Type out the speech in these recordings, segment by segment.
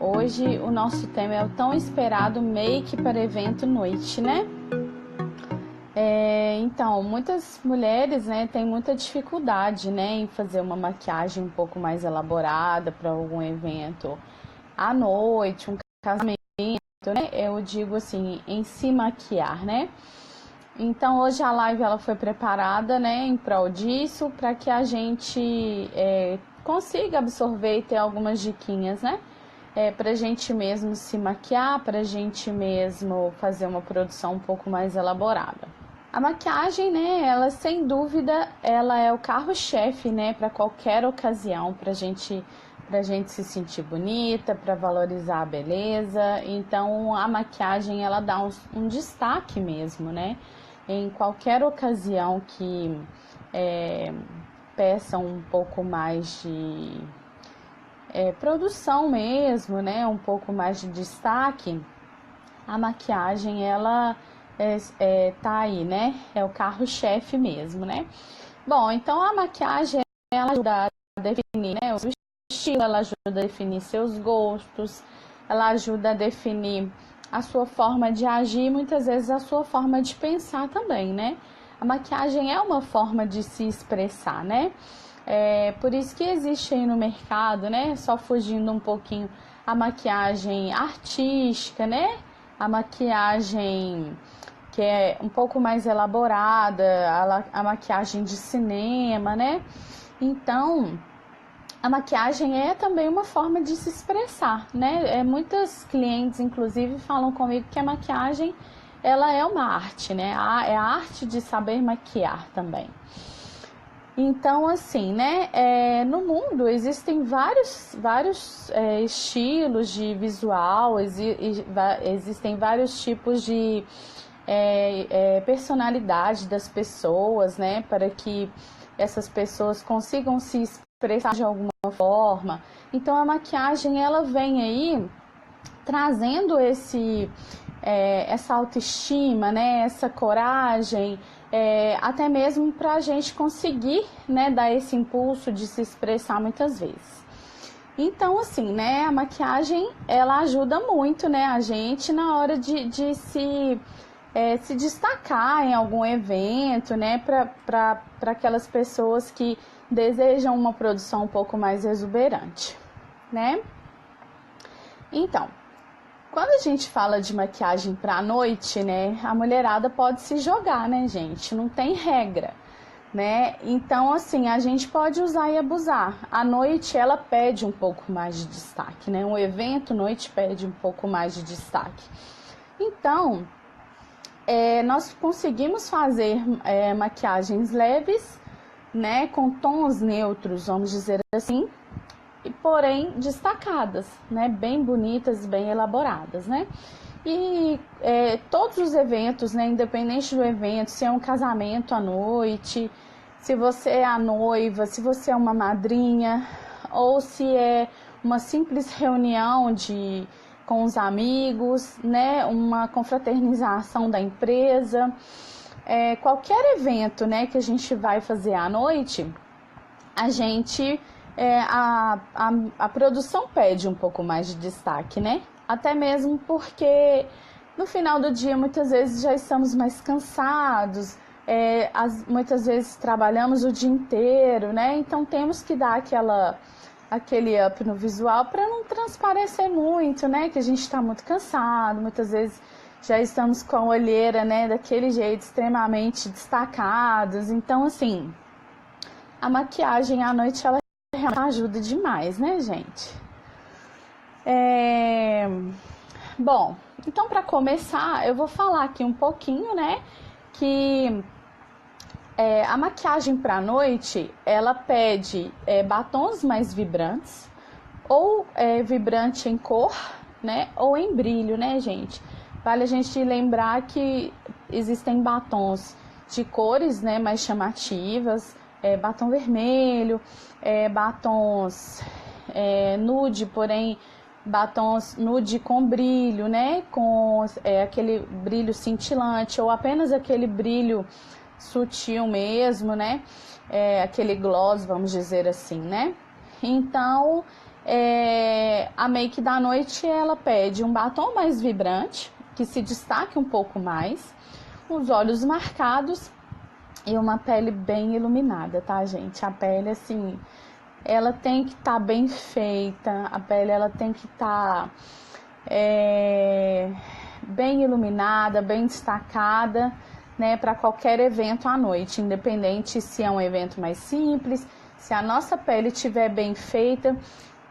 Hoje o nosso tema é o tão esperado make para evento noite, né? Então, muitas mulheres, né, têm muita dificuldade, né, em fazer uma maquiagem um pouco mais elaborada para algum evento à noite, um casamento, né? Eu digo assim, em se maquiar, né? Então, hoje a live ela foi preparada, né, em prol disso, para que a gente consiga absorver e ter algumas diquinhas, né? Para a gente mesmo se maquiar, para a gente mesmo fazer uma produção um pouco mais elaborada. A maquiagem, né, ela sem dúvida, ela é o carro-chefe, né, para qualquer ocasião, pra gente se sentir bonita, para valorizar a beleza. Então, a maquiagem, ela dá um destaque mesmo, né, em qualquer ocasião que peçam um pouco mais de produção mesmo, né, um pouco mais de destaque. A maquiagem, ela tá aí, né? É o carro-chefe mesmo, né? Bom, então a maquiagem, ela ajuda a definir, né, o seu estilo, ela ajuda a definir seus gostos, ela ajuda a definir a sua forma de agir e muitas vezes a sua forma de pensar também, né? A maquiagem é uma forma de se expressar, né? Por isso que existe aí no mercado, né? Só fugindo um pouquinho, a maquiagem artística, né? A maquiagem que é um pouco mais elaborada, a maquiagem de cinema, né? Então, a maquiagem é também uma forma de se expressar, né? Muitas clientes, inclusive, falam comigo que a maquiagem, ela é uma arte, né? É a arte de saber maquiar também. Então, assim, né, no mundo existem vários estilos de visual, existem vários tipos de personalidade das pessoas, né, para que essas pessoas consigam se expressar de alguma forma. Então, a maquiagem, ela vem aí trazendo essa autoestima, né, essa coragem, até mesmo para a gente conseguir, né, dar esse impulso de se expressar muitas vezes. Então, assim, né, a maquiagem, ela ajuda muito, né, a gente na hora de se destacar em algum evento, né, para aquelas pessoas que desejam uma produção um pouco mais exuberante, né? Então, quando a gente fala de maquiagem para a noite, né, a mulherada pode se jogar, né, gente? Não tem regra, né? Então, assim, a gente pode usar e abusar. A noite, ela pede um pouco mais de destaque, né? Um evento noite pede um pouco mais de destaque. Então, nós conseguimos fazer maquiagens leves, né, com tons neutros, vamos dizer assim, porém destacadas, né, bem bonitas, bem elaboradas, né? E todos os eventos, né, independente do evento, se é um casamento à noite, se você é a noiva, se você é uma madrinha, ou se é uma simples reunião com os amigos, né, uma confraternização da empresa, qualquer evento, né, que a gente vai fazer à noite, a gente a produção pede um pouco mais de destaque, né? Até mesmo porque no final do dia muitas vezes já estamos mais cansados, muitas vezes trabalhamos o dia inteiro, né? Então temos que dar aquele up no visual para não transparecer muito, né? Que a gente está muito cansado, muitas vezes já estamos com a olheira, né? Daquele jeito extremamente destacados. Então, assim, a maquiagem à noite, ela ajuda demais, né, gente? Bom, então para começar, eu vou falar aqui um pouquinho, né, que a maquiagem para noite, ela pede batons mais vibrantes, ou vibrante em cor, né, ou em brilho, né, gente? Vale a gente lembrar que existem batons de cores, né, mais chamativas, batom vermelho, batons nude, porém batons nude com brilho, né, com aquele brilho cintilante ou apenas aquele brilho sutil mesmo, né, aquele gloss, vamos dizer assim, né. Então, A make da noite, ela pede um batom mais vibrante, que se destaque um pouco mais, os olhos marcados e uma pele bem iluminada, tá, gente? A pele, assim, ela tem que estar bem feita, a pele ela tem que estar bem iluminada, bem destacada, né, para qualquer evento à noite, independente se é um evento mais simples, se a nossa pele estiver bem feita,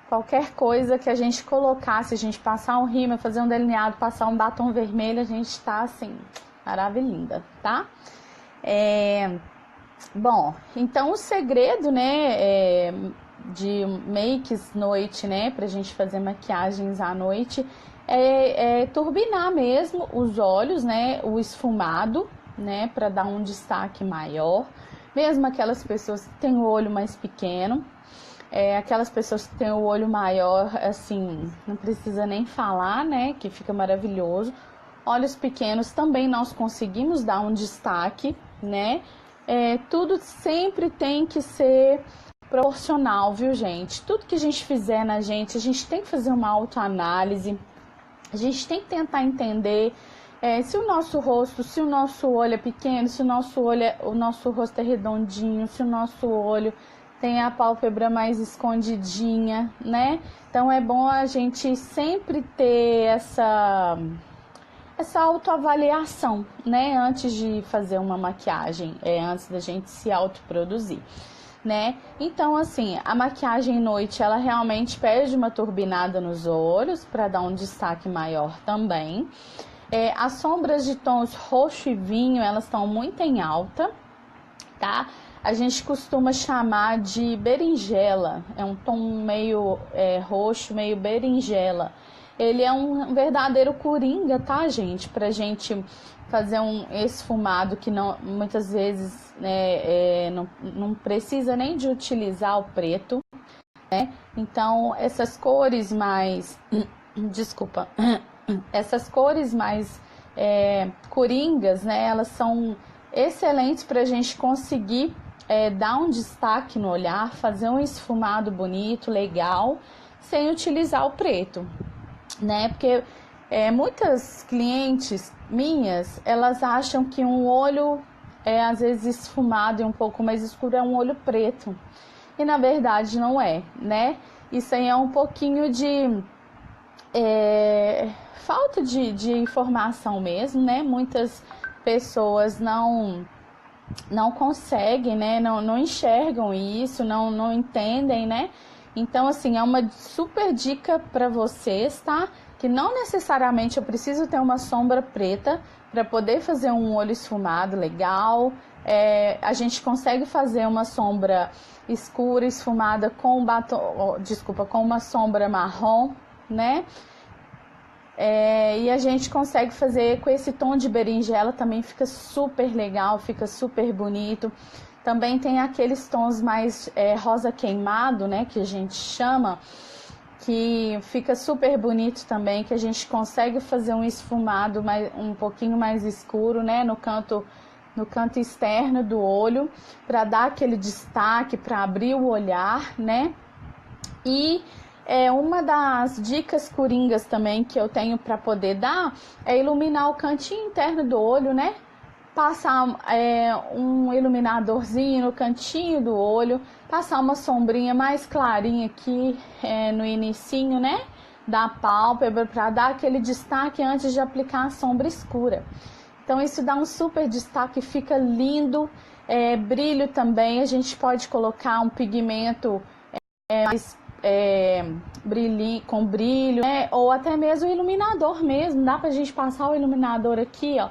qualquer coisa que a gente colocar, se a gente passar um rímel, fazer um delineado, passar um batom vermelho, a gente tá assim, maravilhosa, tá? Bom, então o segredo, né, de makes noite, né, pra gente fazer maquiagens à noite, é turbinar mesmo os olhos, né, o esfumado, né, para dar um destaque maior, mesmo aquelas pessoas que têm o olho mais pequeno, aquelas pessoas que têm o olho maior, assim, não precisa nem falar, né, que fica maravilhoso. Olhos pequenos também nós conseguimos dar um destaque, né, tudo sempre tem que ser proporcional, viu, gente? Tudo que a gente fizer na gente, a gente tem que fazer uma autoanálise, a gente tem que tentar entender se o nosso rosto, se o nosso olho é pequeno, se o nosso rosto é redondinho, se o nosso olho tem a pálpebra mais escondidinha, né? Então é bom a gente sempre ter essa autoavaliação, né? Antes de fazer uma maquiagem, antes da gente se autoproduzir, né? Então, assim, a maquiagem noite, ela realmente pede uma turbinada nos olhos para dar um destaque maior também. As sombras de tons roxo e vinho, elas estão muito em alta, tá? A gente costuma chamar de berinjela, é um tom meio roxo, meio berinjela. Ele é um verdadeiro coringa, tá, gente? Pra gente fazer um esfumado que não, muitas vezes não precisa nem de utilizar o preto, né? Então, essas cores mais... Desculpa. Essas cores mais coringas, né? Elas são excelentes pra gente conseguir dar um destaque no olhar, fazer um esfumado bonito, legal, sem utilizar o preto, né? Porque muitas clientes minhas, elas acham que um olho às vezes esfumado e um pouco mais escuro é um olho preto, e na verdade não é, né? Isso aí é um pouquinho de falta de informação mesmo, né? Muitas pessoas não conseguem, né? Não enxergam isso, não entendem, né? Então, assim, é uma super dica para vocês, tá? Que não necessariamente eu preciso ter uma sombra preta para poder fazer um olho esfumado legal. A gente consegue fazer uma sombra escura, esfumada com com uma sombra marrom, né? E a gente consegue fazer com esse tom de berinjela, também fica super legal, fica super bonito. Também tem aqueles tons mais rosa queimado, né, que a gente chama, que fica super bonito também, que a gente consegue fazer um esfumado um pouquinho mais escuro, né, no canto externo do olho, para dar aquele destaque, para abrir o olhar, né? E uma das dicas coringas também que eu tenho para poder dar é iluminar o cantinho interno do olho, né? Passar um iluminadorzinho no cantinho do olho, passar uma sombrinha mais clarinha aqui no inicinho, né? Da pálpebra, para dar aquele destaque antes de aplicar a sombra escura. Então isso dá um super destaque, fica lindo. Brilho também, a gente pode colocar um pigmento mais com brilho, né? Ou até mesmo o iluminador mesmo, dá pra gente passar o iluminador aqui, ó,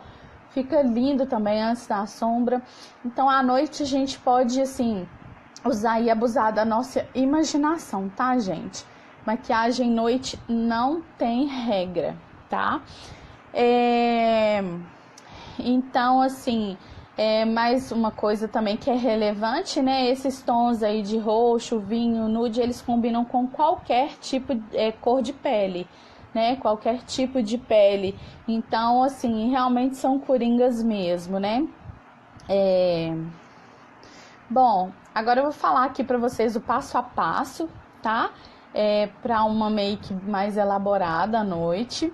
fica lindo também antes da sombra. Então à noite a gente pode, assim, usar e abusar da nossa imaginação, tá, gente? Maquiagem noite não tem regra, tá? Então, assim, mais uma coisa também que é relevante, né? Esses tons aí de roxo, vinho, nude, eles combinam com qualquer tipo de cor de pele, né? Qualquer tipo de pele. Então, assim, realmente são coringas mesmo, né? Bom, agora eu vou falar aqui para vocês o passo a passo, tá? para uma make mais elaborada à noite.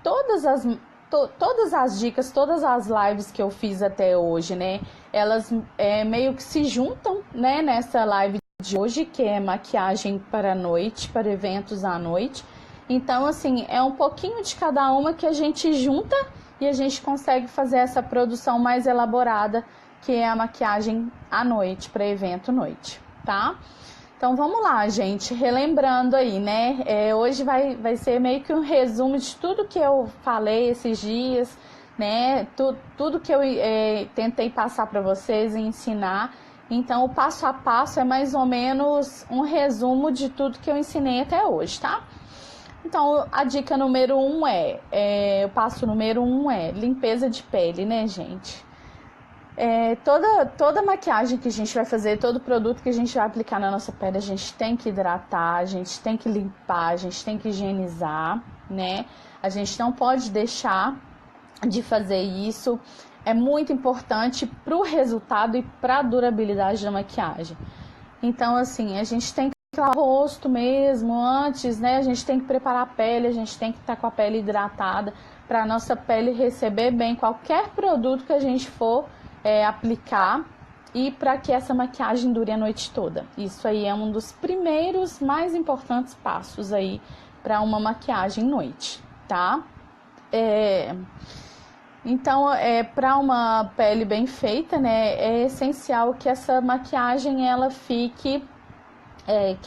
Todas as dicas, todas as lives que eu fiz até hoje, né, elas meio que se juntam, né, nessa live de hoje, que é maquiagem para a noite, para eventos à noite. Então, assim, é um pouquinho de cada uma que a gente junta e a gente consegue fazer essa produção mais elaborada, que é a maquiagem à noite, para evento noite, tá? Então, vamos lá, gente, relembrando aí, né? Hoje vai ser meio que um resumo de tudo que eu falei esses dias, né? Tudo que eu tentei passar para vocês e ensinar. Então, o passo a passo é mais ou menos um resumo de tudo que eu ensinei até hoje, tá? Então, a dica número 1 o passo número 1 é limpeza de pele, né, gente? Toda maquiagem que a gente vai fazer, todo produto que a gente vai aplicar na nossa pele, a gente tem que hidratar, a gente tem que limpar, a gente tem que higienizar, né? A gente não pode deixar de fazer isso. É muito importante para o resultado e para a durabilidade da maquiagem. Então, assim, a gente tem que lavar o rosto mesmo antes, né? A gente tem que preparar a pele, a gente tem que estar com a pele hidratada para a nossa pele receber bem qualquer produto que a gente for aplicar e para que essa maquiagem dure a noite toda. Isso aí é um dos primeiros mais importantes passos aí para uma maquiagem noite, tá? Então, para uma pele bem feita, né, é essencial que essa maquiagem ela fique, é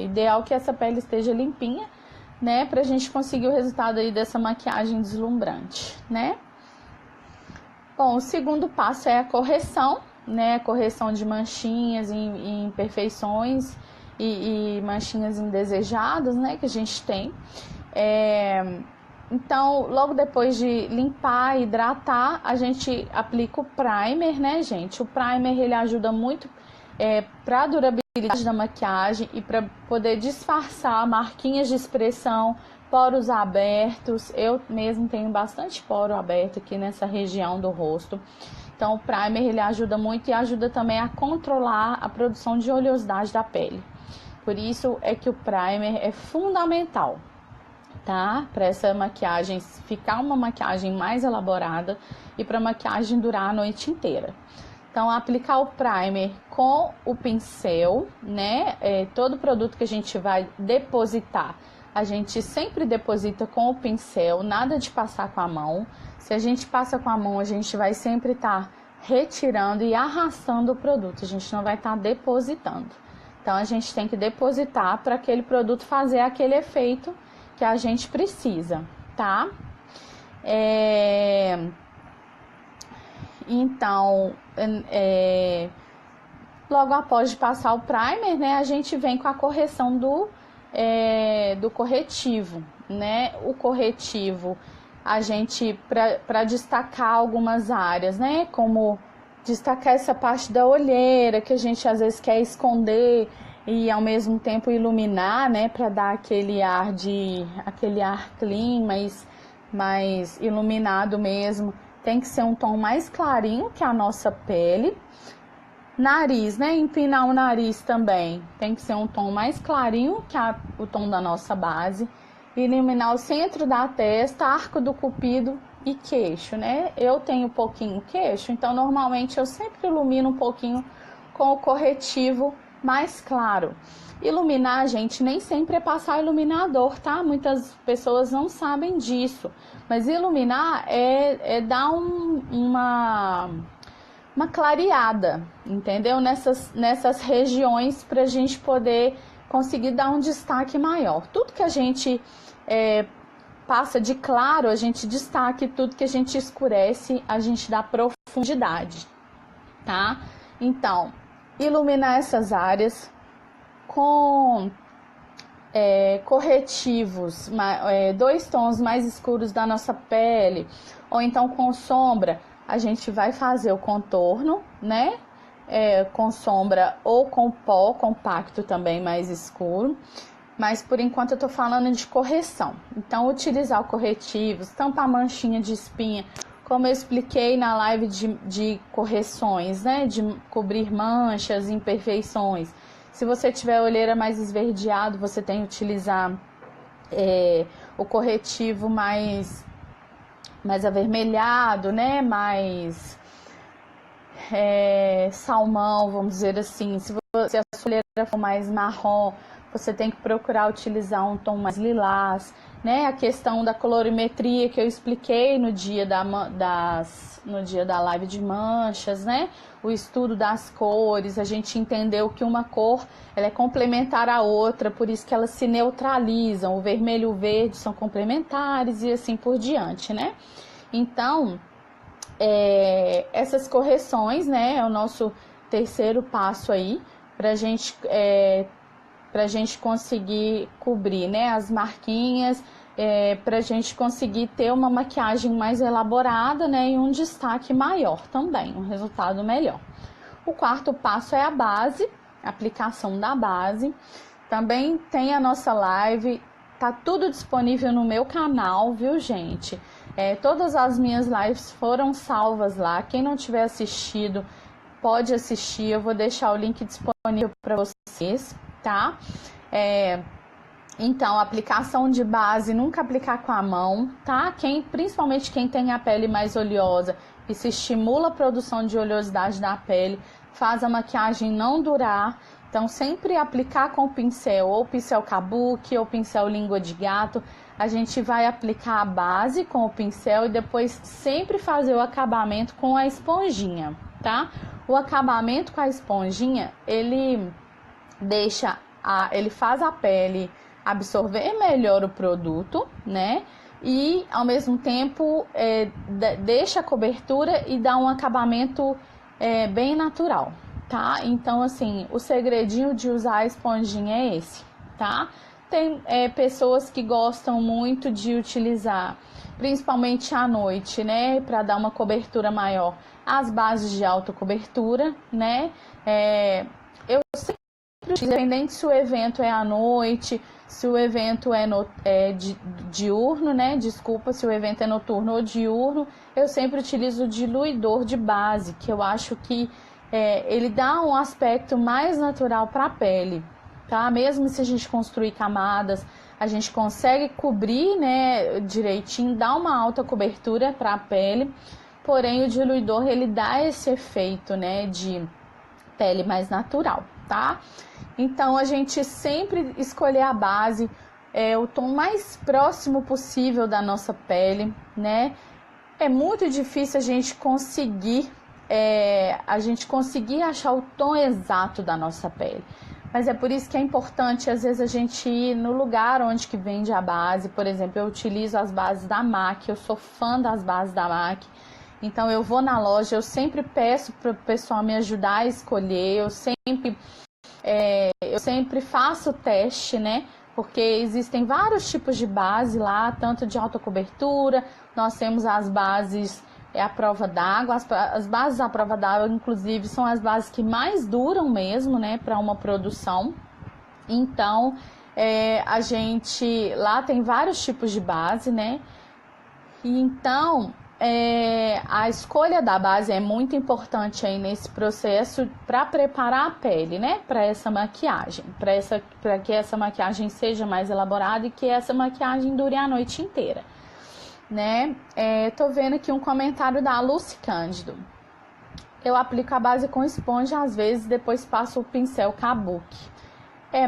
ideal que essa pele esteja limpinha, né, para a gente conseguir o resultado aí dessa maquiagem deslumbrante, né? Bom, o segundo passo é a correção, né, correção de manchinhas e imperfeições e manchinhas indesejadas, né, que a gente tem. Então, logo depois de limpar e hidratar, a gente aplica o primer, né, gente? O primer, ele ajuda muito para a durabilidade da maquiagem e para poder disfarçar marquinhas de expressão, poros abertos. Eu mesmo tenho bastante poro aberto aqui nessa região do rosto. Então, o primer, ele ajuda muito e ajuda também a controlar a produção de oleosidade da pele. Por isso é que o primer é fundamental, tá? Para essa maquiagem ficar uma maquiagem mais elaborada e para a maquiagem durar a noite inteira. Então, aplicar o primer com o pincel, né? Todo produto que a gente vai depositar, a gente sempre deposita com o pincel, nada de passar com a mão. Se a gente passa com a mão, a gente vai sempre estar retirando e arrastando o produto, a gente não vai estar depositando. Então, a gente tem que depositar para aquele produto fazer aquele efeito que a gente precisa, tá? Então, logo após de passar o primer, né, a gente vem com a correção do corretivo, né? O corretivo, a gente, para destacar algumas áreas, né? Como destacar essa parte da olheira que a gente às vezes quer esconder e ao mesmo tempo iluminar, né, para dar aquele ar clean, mais iluminado mesmo. Tem que ser um tom mais clarinho que a nossa pele. Nariz, né, empinar o nariz também. Tem que ser um tom mais clarinho que o tom da nossa base. Iluminar o centro da testa, arco do cupido e queixo, né? Eu tenho pouquinho queixo, então normalmente eu sempre ilumino um pouquinho com o corretivo mais claro. Iluminar, gente, nem sempre é passar iluminador, tá? Muitas pessoas não sabem disso. Mas iluminar é dar uma clareada, entendeu? Nessas regiões pra gente poder conseguir dar um destaque maior. Tudo que a gente passa de claro, a gente destaca, e tudo que a gente escurece, a gente dá profundidade, tá? Então, iluminar essas áreas com corretivos, 2 tons mais escuros da nossa pele, ou então com sombra, a gente vai fazer o contorno, né? Com sombra ou com pó compacto também mais escuro. Mas por enquanto eu tô falando de correção. Então, utilizar o corretivo, tampar manchinha de espinha, como eu expliquei na live de correções, né? De cobrir manchas, imperfeições. Se você tiver olheira mais esverdeado, você tem que utilizar o corretivo mais avermelhado, né? Mais salmão, vamos dizer assim. Se a sua olheira for mais marrom, você tem que procurar utilizar um tom mais lilás, né? A questão da colorimetria que eu expliquei no dia da live de manchas, né? O estudo das cores, a gente entendeu que uma cor ela é complementar à outra, por isso que elas se neutralizam. O vermelho e o verde são complementares e assim por diante, né? Então, essas correções, né? É o nosso terceiro passo aí para a gente conseguir cobrir, né, as marquinhas, para a gente conseguir ter uma maquiagem mais elaborada, né, e um destaque maior também, um resultado melhor. O quarto passo é a base, aplicação da base. Também tem a nossa live, tá tudo disponível no meu canal, viu, gente? Todas as minhas lives foram salvas lá. Quem não tiver assistido, pode assistir. Eu vou deixar o link disponível para vocês, tá? Então, aplicação de base, nunca aplicar com a mão, tá? Principalmente quem tem a pele mais oleosa, isso estimula a produção de oleosidade da pele, faz a maquiagem não durar. Então, sempre aplicar com o pincel, ou pincel kabuki, ou pincel língua de gato. A gente vai aplicar a base com o pincel e depois sempre fazer o acabamento com a esponjinha, tá? O acabamento com a esponjinha, ele faz a pele absorver melhor o produto, né? E ao mesmo tempo deixa a cobertura e dá um acabamento bem natural, tá? Então, assim, o segredinho de usar a esponjinha é esse, tá? Tem pessoas que gostam muito de utilizar, principalmente à noite, né? Para dar uma cobertura maior, as bases de alta cobertura, né? Eu sempre, independente se o evento é à noite, se o evento é diurno, né? Desculpa, se o evento é noturno ou diurno, eu sempre utilizo o diluidor de base, que eu acho que ele dá um aspecto mais natural para a pele, tá? Mesmo se a gente construir camadas, a gente consegue cobrir, né, direitinho, dá uma alta cobertura para a pele, porém o diluidor ele dá esse efeito, né, de pele mais natural, tá? Então a gente sempre escolher a base, o tom mais próximo possível da nossa pele, né? É muito difícil a gente conseguir achar o tom exato da nossa pele. Mas é por isso que é importante, às vezes, a gente ir no lugar onde que vende a base. Por exemplo, eu utilizo as bases da MAC, eu sou fã das bases da MAC. Então, eu vou na loja, eu sempre peço para o pessoal me ajudar a escolher, eu sempre faço o teste, né? Porque existem vários tipos de base lá, tanto de alta cobertura, nós temos as bases à prova d'água, as bases à prova d'água, inclusive, são as bases que mais duram mesmo, né, para uma produção. Então, a gente lá tem vários tipos de base, né? E então, a escolha da base é muito importante aí nesse processo para preparar a pele, né, para essa maquiagem, para que essa maquiagem seja mais elaborada e que essa maquiagem dure a noite inteira, né? Tô vendo aqui um comentário da Lucy Cândido. Eu aplico a base com esponja às vezes, depois passo o pincel kabuki.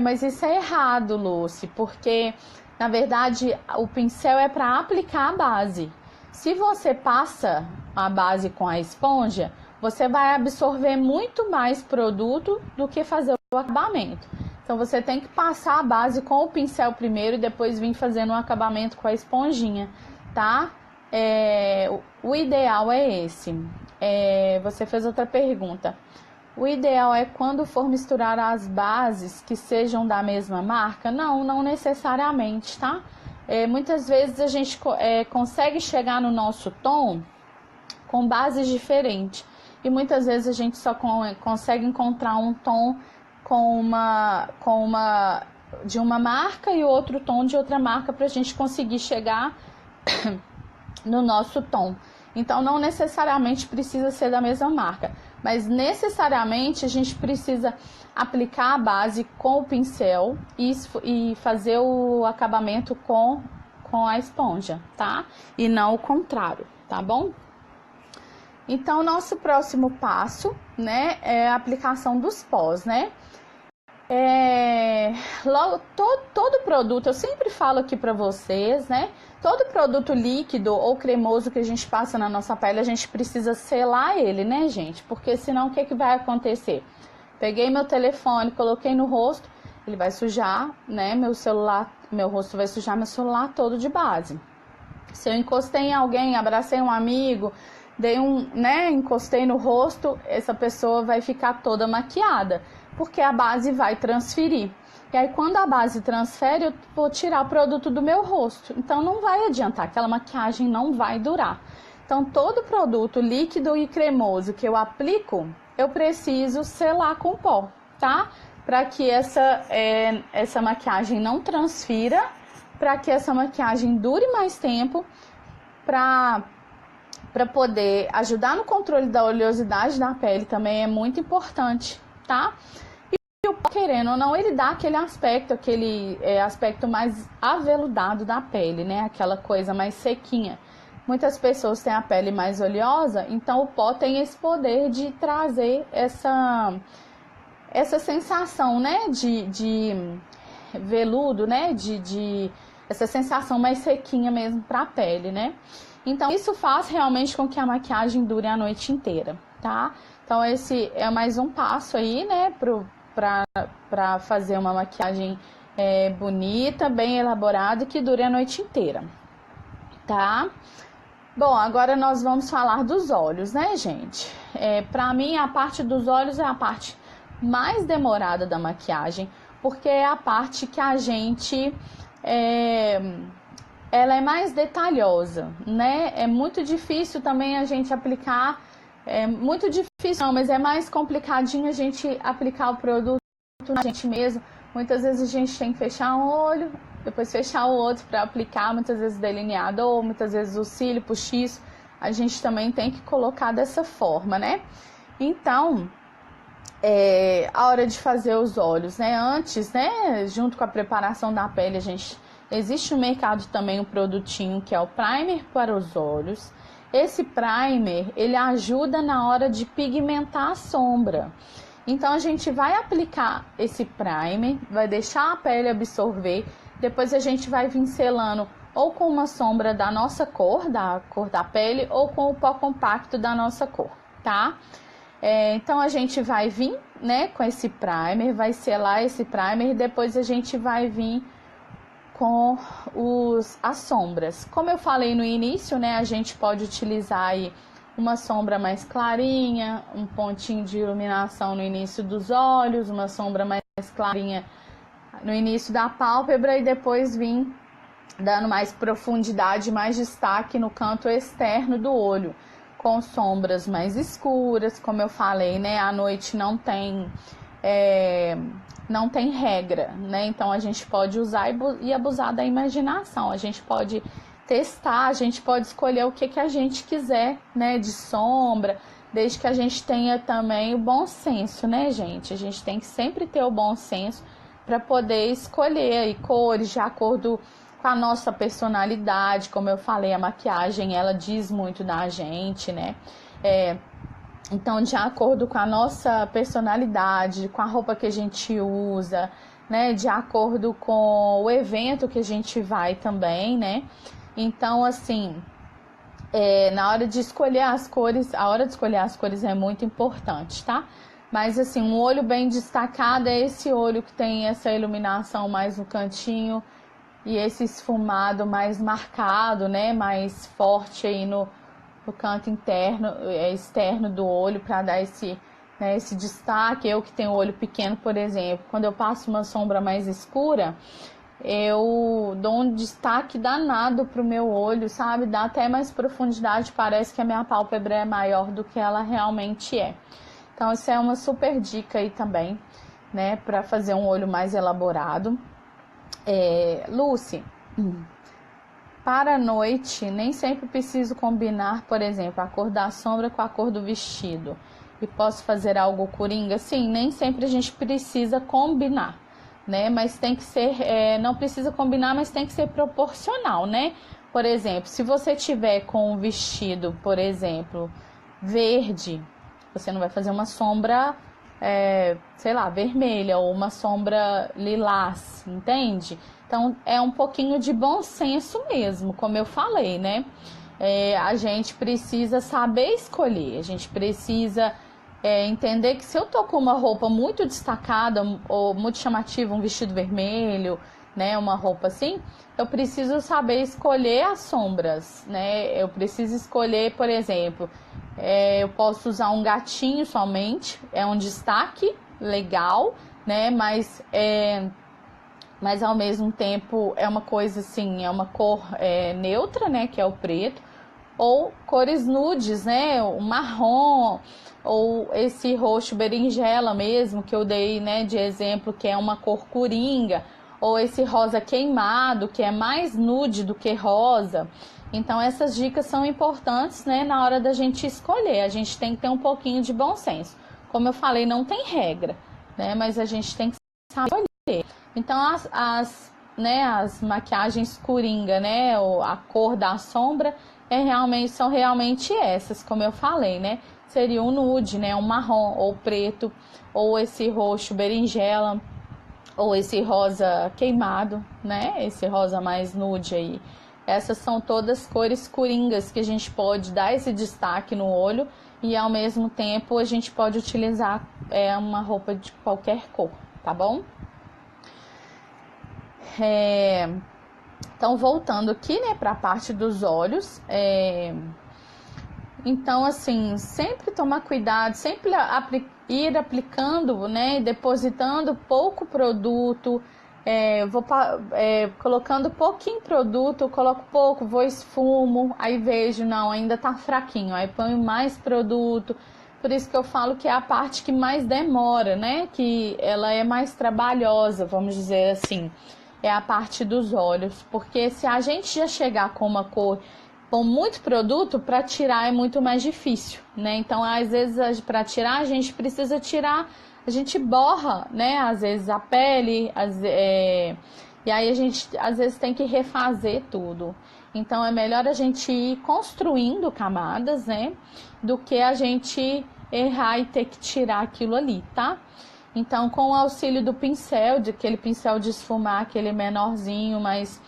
Mas isso é errado, Lucy, porque na verdade o pincel é para aplicar a base. Se você passa a base com a esponja, você vai absorver muito mais produto do que fazer o acabamento. Então, você tem que passar a base com o pincel primeiro e depois vir fazendo o acabamento com a esponjinha, tá? O ideal é esse. Você fez outra pergunta. O ideal é quando for misturar as bases que sejam da mesma marca? Não necessariamente, tá? Muitas vezes a gente consegue chegar no nosso tom com bases diferentes e muitas vezes a gente só consegue encontrar um tom de uma marca e outro tom de outra marca para a gente conseguir chegar no nosso tom. Então não necessariamente precisa ser da mesma marca, mas necessariamente a gente precisa aplicar a base com o pincel e fazer o acabamento com a esponja, tá? E não o contrário, tá bom? Então, nosso próximo passo, né, é a aplicação dos pós, né? Logo, todo produto, eu sempre falo aqui para vocês, né? Todo produto líquido ou cremoso que a gente passa na nossa pele, a gente precisa selar ele, né, gente? Porque senão o que vai acontecer? Peguei meu telefone, coloquei no rosto, ele vai sujar, né? Meu rosto vai sujar meu celular todo de base. Se eu encostei em alguém, abracei um amigo, encostei no rosto, essa pessoa vai ficar toda maquiada, porque a base vai transferir. E aí, quando a base transfere, eu vou tirar o produto do meu rosto. Então, não vai adiantar, aquela maquiagem não vai durar. Então, todo produto líquido e cremoso que eu aplico, eu preciso selar com pó, tá? Para que essa maquiagem não transfira, para que essa maquiagem dure mais tempo, para poder ajudar no controle da oleosidade da pele também é muito importante, tá? E o pó, querendo ou não, ele dá aquele aspecto mais aveludado da pele, né? Aquela coisa mais sequinha. Muitas pessoas têm a pele mais oleosa, então o pó tem esse poder de trazer essa sensação, né? De veludo, né? Essa sensação mais sequinha mesmo para a pele, né? Então, isso faz realmente com que a maquiagem dure a noite inteira, tá? Então, esse é mais um passo aí, né, para fazer uma maquiagem bonita, bem elaborada e que dure a noite inteira, tá? Bom, agora nós vamos falar dos olhos, né, gente? Para mim, a parte dos olhos é a parte mais demorada da maquiagem, porque é a parte que a gente... ela é mais detalhosa, né? É muito difícil também a gente aplicar, muito difícil não, mas é mais complicadinho a gente aplicar o produto na gente mesmo. Muitas vezes a gente tem que fechar um olho, depois fechar o outro para aplicar, muitas vezes delineador, muitas vezes o cílio postiço, a gente também tem que colocar dessa forma, né? Então, a hora de fazer os olhos, né? Antes, né, junto com a preparação da pele, existe no mercado também um produtinho que é o primer para os olhos. Esse primer, ele ajuda na hora de pigmentar a sombra. Então, a gente vai aplicar esse primer, vai deixar a pele absorver, depois a gente vai vir selando ou com uma sombra da nossa cor, da cor da pele, ou com o pó compacto da nossa cor, tá? Então, a gente vai vir, né, com esse primer, vai selar esse primer e depois a gente vai vir com as sombras. Como eu falei no início, né, a gente pode utilizar aí uma sombra mais clarinha, um pontinho de iluminação no início dos olhos, uma sombra mais clarinha no início da pálpebra e depois vir dando mais profundidade, mais destaque no canto externo do olho, com sombras mais escuras. Como eu falei, né, à noite não tem regra, né? Então a gente pode usar e abusar da imaginação. A gente pode testar, a gente pode escolher o que a gente quiser, né, de sombra, desde que a gente tenha também o bom senso, né, gente? A gente tem que sempre ter o bom senso para poder escolher aí cores de acordo com a nossa personalidade. Como eu falei, a maquiagem, ela diz muito da gente, né? Então, de acordo com a nossa personalidade, com a roupa que a gente usa, né? De acordo com o evento que a gente vai também, né? Então, assim, na hora de escolher as cores, a hora de escolher as cores é muito importante, tá? Mas, assim, um olho bem destacado é esse olho que tem essa iluminação mais no cantinho e esse esfumado mais marcado, né? Mais forte aí no canto externo do olho, para dar esse destaque. Eu que tenho olho pequeno, por exemplo, quando eu passo uma sombra mais escura, eu dou um destaque danado pro meu olho, sabe? Dá até mais profundidade, parece que a minha pálpebra é maior do que ela realmente é. Então, isso é uma super dica aí também, né? Para fazer um olho mais elaborado. Lucy, para a noite, nem sempre preciso combinar, por exemplo, a cor da sombra com a cor do vestido. e posso fazer algo coringa? Sim, nem sempre a gente precisa combinar, né? Mas tem que ser, não precisa combinar, mas tem que ser proporcional, né? Por exemplo, se você tiver com um vestido, por exemplo, verde, você não vai fazer uma sombra, sei lá, vermelha ou uma sombra lilás, entende? Então é um pouquinho de bom senso mesmo, como eu falei, né? A gente precisa saber escolher, a gente precisa entender que se eu tô com uma roupa muito destacada ou muito chamativa, um vestido vermelho, né, uma roupa assim, eu preciso saber escolher as sombras, né? Eu preciso escolher, por exemplo, eu posso usar um gatinho somente, é um destaque legal, né? Mas ao mesmo tempo é uma coisa assim, é uma cor neutra, né? Que é o preto, ou cores nudes, né? O marrom, ou esse roxo berinjela mesmo, que eu dei, né, de exemplo, que é uma cor coringa, ou esse rosa queimado, que é mais nude do que rosa. Então essas dicas são importantes, né, na hora da gente escolher. A gente tem que ter um pouquinho de bom senso. Como eu falei, não tem regra, né, mas a gente tem que saber escolher. Então as maquiagens coringa, né, ou a cor da sombra são realmente essas, como eu falei, né? Seria um nude, né, um marrom ou preto, ou esse roxo berinjela, ou esse rosa queimado, né? Esse rosa mais nude aí. Essas são todas cores coringas que a gente pode dar esse destaque no olho e ao mesmo tempo a gente pode utilizar uma roupa de qualquer cor, tá bom? Então, voltando aqui, né, para a parte dos olhos, então, assim, sempre tomar cuidado, sempre ir aplicando, né, depositando pouco produto, colocando pouquinho produto, eu coloco pouco, vou esfumo, aí vejo, não, ainda tá fraquinho, aí ponho mais produto. Por isso que eu falo que é a parte que mais demora, né, que ela é mais trabalhosa, vamos dizer assim, é a parte dos olhos, porque se a gente já chegar com uma cor com muito produto, para tirar é muito mais difícil, né? Então, às vezes, para tirar, a gente precisa tirar, a gente borra, né? Às vezes a pele, e aí a gente, às vezes, tem que refazer tudo. Então, é melhor a gente ir construindo camadas, né? Do que a gente errar e ter que tirar aquilo ali, tá? Então, com o auxílio do pincel, aquele pincel de esfumar, aquele menorzinho, mais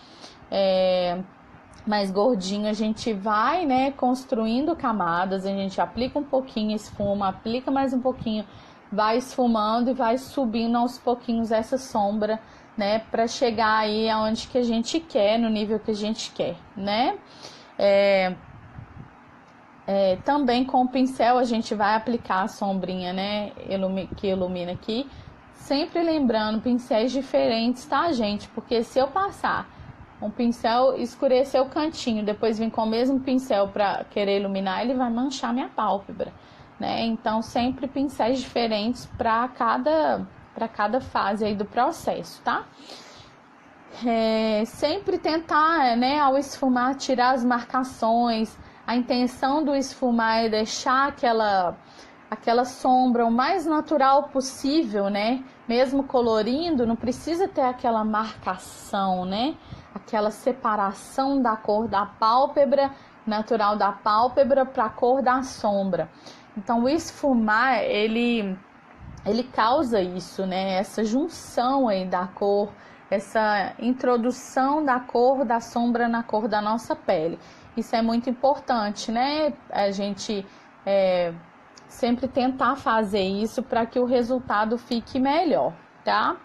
gordinho, a gente vai, né, construindo camadas, a gente aplica um pouquinho, esfuma, aplica mais um pouquinho, vai esfumando e vai subindo aos pouquinhos essa sombra, né, para chegar aí aonde que a gente quer, no nível que a gente quer, né? Também com o pincel a gente vai aplicar a sombrinha, né, que ilumina aqui, sempre lembrando pincéis diferentes, tá, gente? Porque se eu passar um pincel, escurecer o cantinho, depois vir com o mesmo pincel para querer iluminar, ele vai manchar minha pálpebra, né? Então, sempre pincéis diferentes para cada fase aí do processo, tá? Sempre tentar, né, ao esfumar, tirar as marcações. A intenção do esfumar é deixar aquela sombra o mais natural possível, né? Mesmo colorindo, não precisa ter aquela marcação, né? Aquela separação da cor da pálpebra, natural da pálpebra, para a cor da sombra. Então, o esfumar, ele causa isso, né? Essa junção aí da cor, essa introdução da cor da sombra na cor da nossa pele. Isso é muito importante, né? A gente sempre tentar fazer isso para que o resultado fique melhor, tá?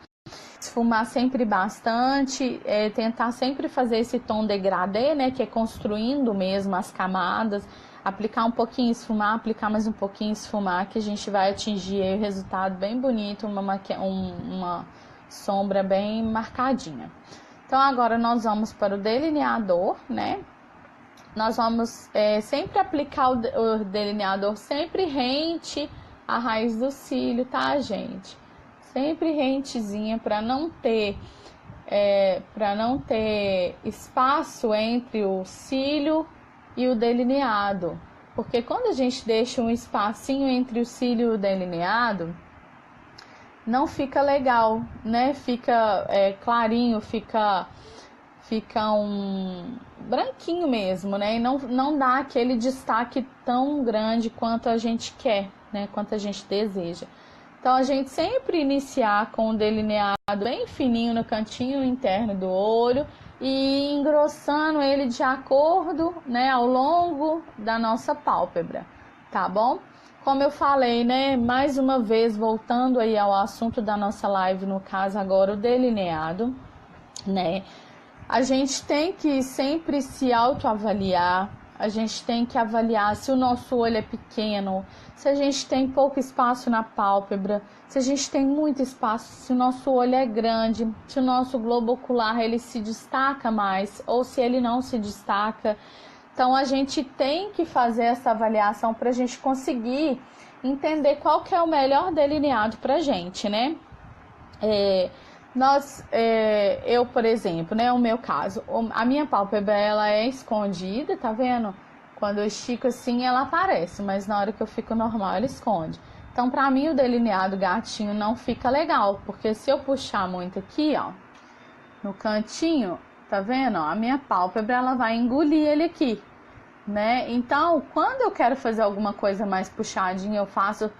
Esfumar sempre bastante, tentar sempre fazer esse tom degradê, né? Que é construindo mesmo as camadas, aplicar um pouquinho, esfumar, aplicar mais um pouquinho, esfumar, que a gente vai atingir aí o resultado bem bonito, uma sombra bem marcadinha. Então agora nós vamos para o delineador, né? Nós vamos sempre aplicar o delineador sempre rente à raiz do cílio, tá, gente? Sempre rentezinha para não ter espaço entre o cílio e o delineado, Porque quando a gente deixa um espacinho entre o cílio e o delineado, não fica legal, né? Fica clarinho, fica um branquinho mesmo, né? E não dá aquele destaque tão grande quanto a gente quer, né? Quanto a gente deseja. Então, a gente sempre iniciar com um delineado bem fininho no cantinho interno do olho e engrossando ele de acordo, né, ao longo da nossa pálpebra, tá bom? Como eu falei, né, mais uma vez, voltando aí ao assunto da nossa live, no caso agora o delineado, né? A gente tem que sempre se autoavaliar, a gente tem que avaliar se o nosso olho é pequeno, se a gente tem pouco espaço na pálpebra, se a gente tem muito espaço, se o nosso olho é grande, se o nosso globo ocular ele se destaca mais ou se ele não se destaca. Então a gente tem que fazer essa avaliação para a gente conseguir entender qual que é o melhor delineado para a gente, né? Eu, por exemplo, né, o meu caso, a minha pálpebra ela é escondida, tá vendo? Quando eu estico assim ela aparece, mas na hora que eu fico normal ela esconde. Então, pra mim o delineado gatinho não fica legal, porque se eu puxar muito aqui, ó, no cantinho, tá vendo? Ó, a minha pálpebra ela vai engolir ele aqui, né? Então, quando eu quero fazer alguma coisa mais puxadinha, eu faço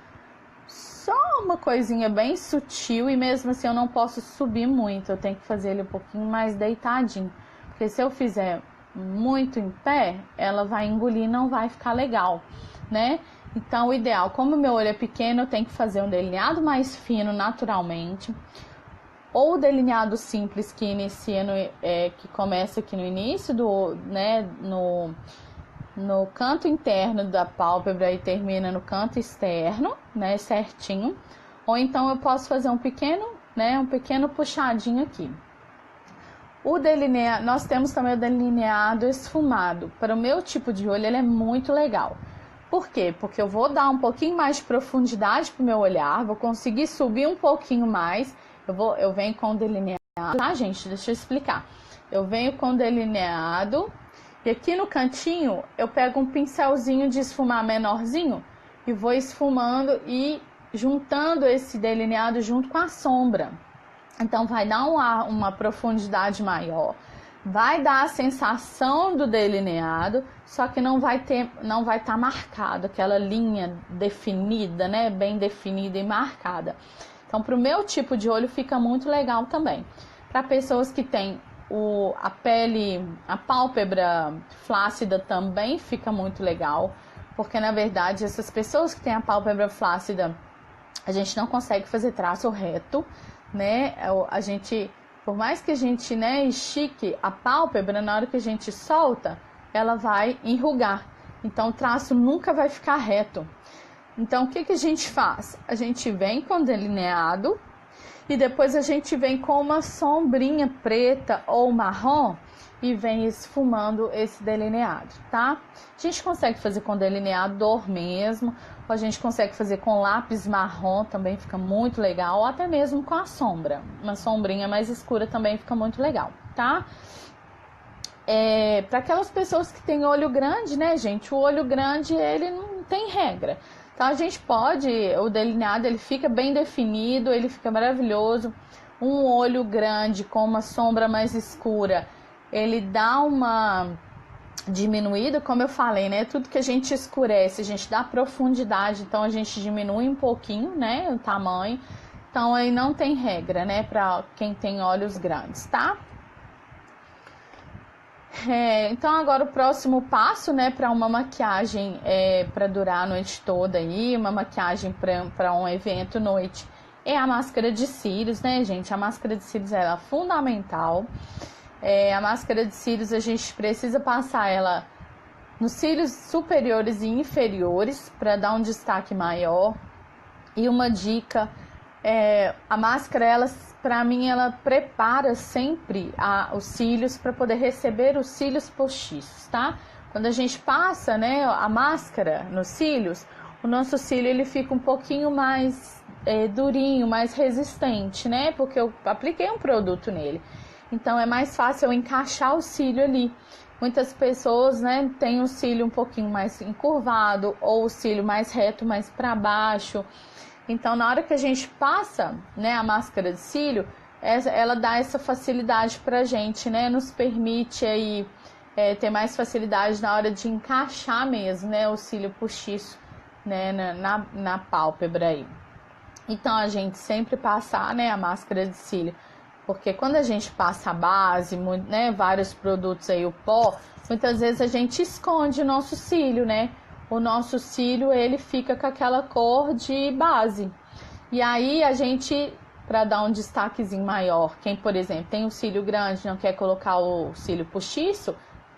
só uma coisinha bem sutil e mesmo assim eu não posso subir muito, eu tenho que fazer ele um pouquinho mais deitadinho, porque se eu fizer muito em pé, ela vai engolir e não vai ficar legal, né? Então o ideal, como o meu olho é pequeno, eu tenho que fazer um delineado mais fino naturalmente, ou o delineado simples que inicia que começa aqui no início do, né, no canto interno da pálpebra e termina no canto externo, né, certinho. Ou então eu posso fazer um pequeno puxadinho aqui. Nós temos também o delineado esfumado. Para o meu tipo de olho ele é muito legal. Por quê? Porque eu vou dar um pouquinho mais de profundidade para o meu olhar, vou conseguir subir um pouquinho mais. Eu venho com o delineado, tá, gente? Deixa eu explicar. Eu venho com o delineado. E aqui no cantinho eu pego um pincelzinho de esfumar menorzinho e vou esfumando e juntando esse delineado junto com a sombra. Então vai dar uma profundidade maior, vai dar a sensação do delineado, só que não vai estar marcado, aquela linha definida, né? Bem definida e marcada. Então para o meu tipo de olho fica muito legal também. Para pessoas que têm a pálpebra flácida também fica muito legal, porque na verdade essas pessoas que têm a pálpebra flácida, a gente não consegue fazer traço reto, né? Por mais que a gente, né, estique a pálpebra, na hora que a gente solta, ela vai enrugar. Então o traço nunca vai ficar reto. Então o que a gente faz? A gente vem com delineado e depois a gente vem com uma sombrinha preta ou marrom e vem esfumando esse delineado, tá? A gente consegue fazer com delineador mesmo, ou a gente consegue fazer com lápis marrom, também fica muito legal, ou até mesmo com a sombra. Uma sombrinha mais escura também fica muito legal, tá? Para aquelas pessoas que têm olho grande, né, gente? O olho grande, ele não tem regra. Então a gente o delineado ele fica bem definido, ele fica maravilhoso. Um olho grande com uma sombra mais escura, ele dá uma diminuída, como eu falei, né? Tudo que a gente escurece, a gente dá profundidade, então a gente diminui um pouquinho, né, o tamanho. Então aí não tem regra, né, para quem tem olhos grandes, tá? Então agora o próximo passo, né, para uma maquiagem para durar a noite toda aí, uma maquiagem para um evento noite, é a máscara de cílios, né, gente? A máscara de cílios ela é fundamental. A máscara de cílios a gente precisa passar ela nos cílios superiores e inferiores para dar um destaque maior. E uma dica, a máscara, para mim, ela prepara sempre os cílios para poder receber os cílios postiços, tá? Quando a gente passa, né, a máscara nos cílios, o nosso cílio ele fica um pouquinho mais durinho, mais resistente, né? Porque eu apliquei um produto nele. então é mais fácil eu encaixar o cílio ali. Muitas pessoas, né, têm o cílio um pouquinho mais encurvado ou o cílio mais reto, mais para baixo. Então, na hora que a gente passa, né, a máscara de cílio, ela dá essa facilidade pra gente, né, nos permite aí ter mais facilidade na hora de encaixar mesmo, né, o cílio postiço, né, na pálpebra aí. Então, a gente sempre passar, né, a máscara de cílio, porque quando a gente passa a base, né, vários produtos aí, o pó, muitas vezes a gente esconde o nosso cílio, né? O nosso cílio, ele fica com aquela cor de base. E aí a gente, para dar um destaquezinho maior, quem, por exemplo, tem o cílio grande, não quer colocar o cílio postiço,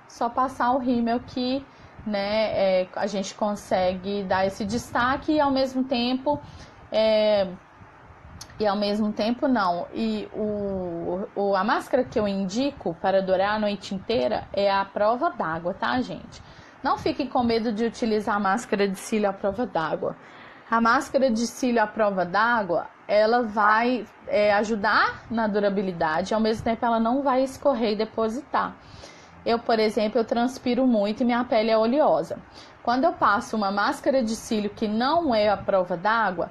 só passar o rímel que, né, a gente consegue dar esse destaque e ao mesmo tempo... a máscara que eu indico para durar a noite inteira é a prova d'água, tá, gente? Não fiquem com medo de utilizar a máscara de cílio à prova d'água. A máscara de cílio à prova d'água, ela vai ajudar na durabilidade, ao mesmo tempo ela não vai escorrer e depositar. Eu, por exemplo, eu transpiro muito e minha pele é oleosa. Quando eu passo uma máscara de cílio que não é à prova d'água,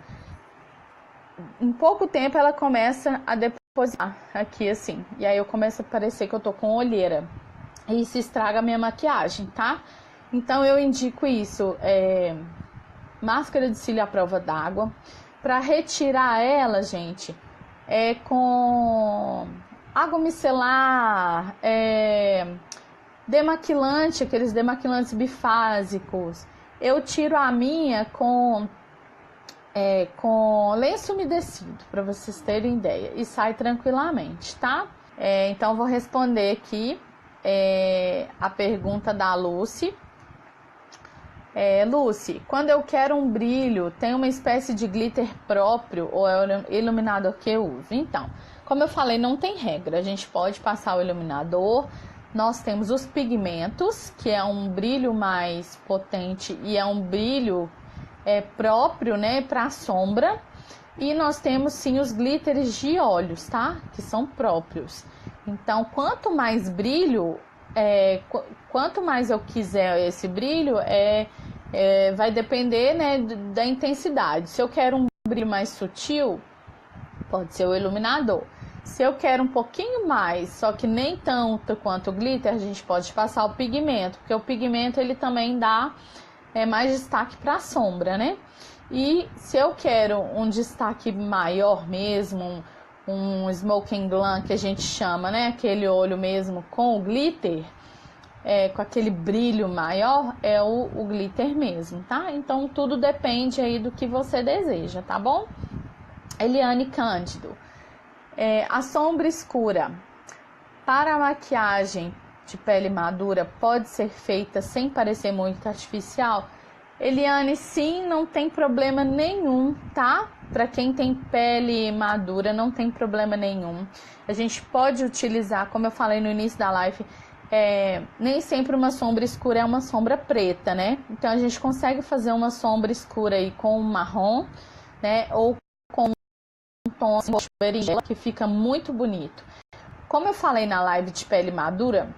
em pouco tempo ela começa a depositar aqui assim. E aí eu começo a parecer que eu tô com olheira. E isso estraga a minha maquiagem, tá? Então eu indico isso, máscara de cílio à prova d'água. Para retirar ela, gente, com água micelar, demaquilante, aqueles demaquilantes bifásicos. Eu tiro a minha com lenço umedecido, para vocês terem ideia, e sai tranquilamente, tá? Então, vou responder aqui a pergunta da Lucy. Lucy, quando eu quero um brilho, tem uma espécie de glitter próprio ou é o iluminador que eu uso? Então, como eu falei, não tem regra, a gente pode passar o iluminador. Nós temos os pigmentos, que é um brilho mais potente e é um brilho próprio, né, para sombra. E nós temos sim os glitters de olhos, tá? Que são próprios. Então, quanto mais brilho, quanto mais eu quiser esse brilho, vai depender, né, da intensidade. Se eu quero um brilho mais sutil, pode ser o iluminador. Se eu quero um pouquinho mais, só que nem tanto quanto o glitter, a gente pode passar o pigmento, porque o pigmento ele também dá mais destaque para a sombra, né? E se eu quero um destaque maior mesmo, um smoking glam que a gente chama, né? Aquele olho mesmo com o glitter, com aquele brilho maior, é o glitter mesmo, tá? Então tudo depende aí do que você deseja, tá bom? Eliane Cândido. A sombra escura para a maquiagem de pele madura pode ser feita sem parecer muito artificial? Eliane, sim, não tem problema nenhum, tá? Para quem tem pele madura, não tem problema nenhum. A gente pode utilizar, como eu falei no início da live, nem sempre uma sombra escura é uma sombra preta, né? Então a gente consegue fazer uma sombra escura aí com um marrom, né? Ou com um tom assim, berinjela, que fica muito bonito. Como eu falei na live de pele madura,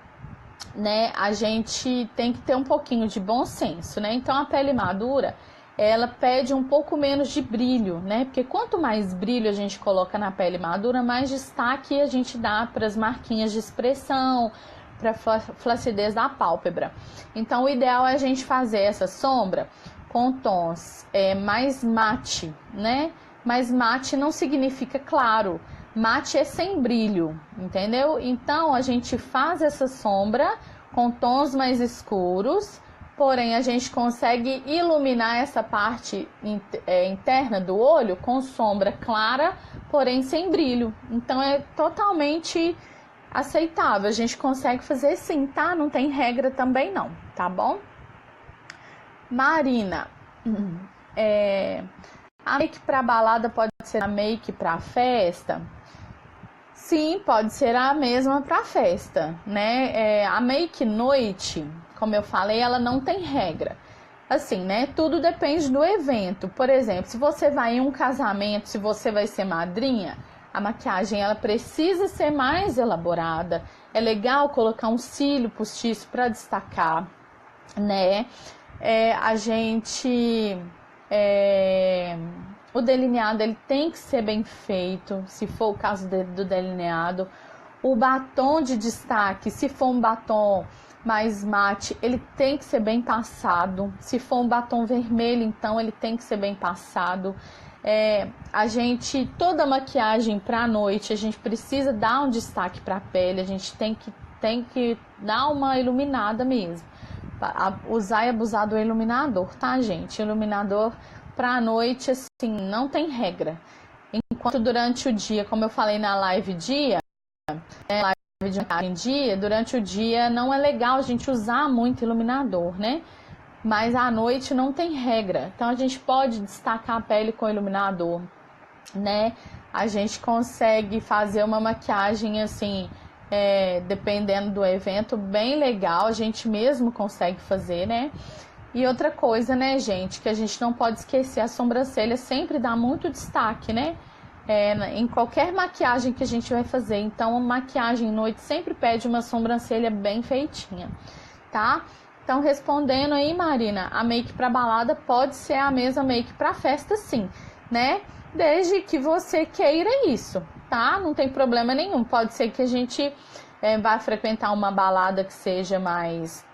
né, a gente tem que ter um pouquinho de bom senso, né? Então a pele madura, ela pede um pouco menos de brilho, né? Porque quanto mais brilho a gente coloca na pele madura, mais destaque a gente dá para as marquinhas de expressão, para a flacidez da pálpebra. Então o ideal é a gente fazer essa sombra com tons mais mate, né? Mas mate não significa claro. Mate é sem brilho, entendeu? Então a gente faz essa sombra com tons mais escuros, porém a gente consegue iluminar essa parte interna do olho com sombra clara, porém sem brilho. Então é totalmente aceitável, a gente consegue fazer sim, tá? Não tem regra também não, tá bom? Marina, a make para balada pode ser a make para festa? Sim, pode ser a mesma para festa, né? A make noite, como eu falei, ela não tem regra. Assim, né? Tudo depende do evento. Por exemplo, se você vai em um casamento, se você vai ser madrinha, a maquiagem ela precisa ser mais elaborada. É legal colocar um cílio postiço para destacar, né? O delineado ele tem que ser bem feito, se for o caso do delineado. O batom de destaque, se for um batom mais mate, ele tem que ser bem passado. Se for um batom vermelho, então ele tem que ser bem passado. Toda maquiagem para a noite, a gente precisa dar um destaque para a pele, a gente tem que dar uma iluminada mesmo. Usar e abusar do iluminador, tá, gente? Iluminador para a noite, assim, não tem regra. Enquanto durante o dia, como eu falei na live durante o dia não é legal a gente usar muito iluminador, né? Mas à noite não tem regra. Então a gente pode destacar a pele com iluminador, né? A gente consegue fazer uma maquiagem assim, dependendo do evento, bem legal. A gente mesmo consegue fazer, né? E outra coisa, né, gente, que a gente não pode esquecer, a sobrancelha sempre dá muito destaque, né? Em qualquer maquiagem que a gente vai fazer. Então, maquiagem à noite sempre pede uma sobrancelha bem feitinha, tá? Então, respondendo aí, Marina, a make para balada pode ser a mesma make para festa, sim, né? Desde que você queira isso, tá? Não tem problema nenhum. Pode ser que a gente vá frequentar uma balada que seja mais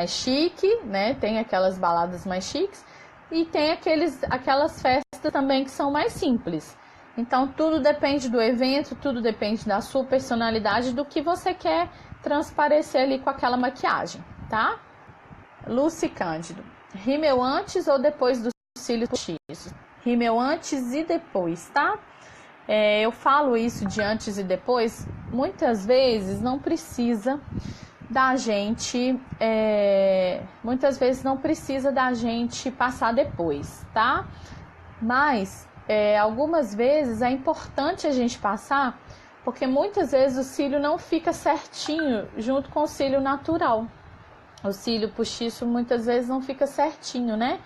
chique, né? Tem aquelas baladas mais chiques e tem aquelas festas também que são mais simples. Então, tudo depende do evento, tudo depende da sua personalidade, do que você quer transparecer ali com aquela maquiagem, tá? Lucy Cândido, rímel antes ou depois dos cílios postiços? Rímel antes e depois, tá? Eu falo isso de antes e depois, muitas vezes não precisa da gente, passar depois, tá? Mas algumas vezes é importante a gente passar, porque muitas vezes o cílio não fica certinho junto com o cílio natural. O cílio postiço muitas vezes não fica certinho, né?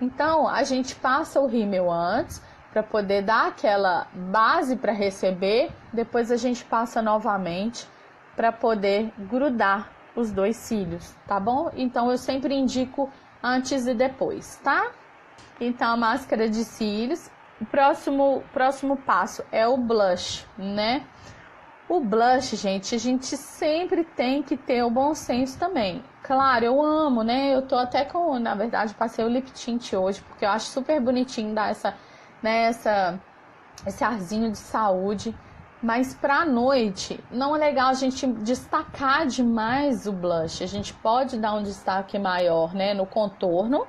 Então a gente passa o rímel antes para poder dar aquela base para receber, depois a gente passa novamente para poder grudar os dois cílios, tá bom? Então eu sempre indico antes e depois, tá? Então a máscara de cílios, o próximo passo é o blush, né? O blush, gente, a gente sempre tem que ter o bom senso também. Claro, eu amo, né? Eu tô até na verdade, passei o lip tint hoje, porque eu acho super bonitinho dar esse arzinho de saúde. Mas pra noite, não é legal a gente destacar demais o blush. A gente pode dar um destaque maior, né, no contorno.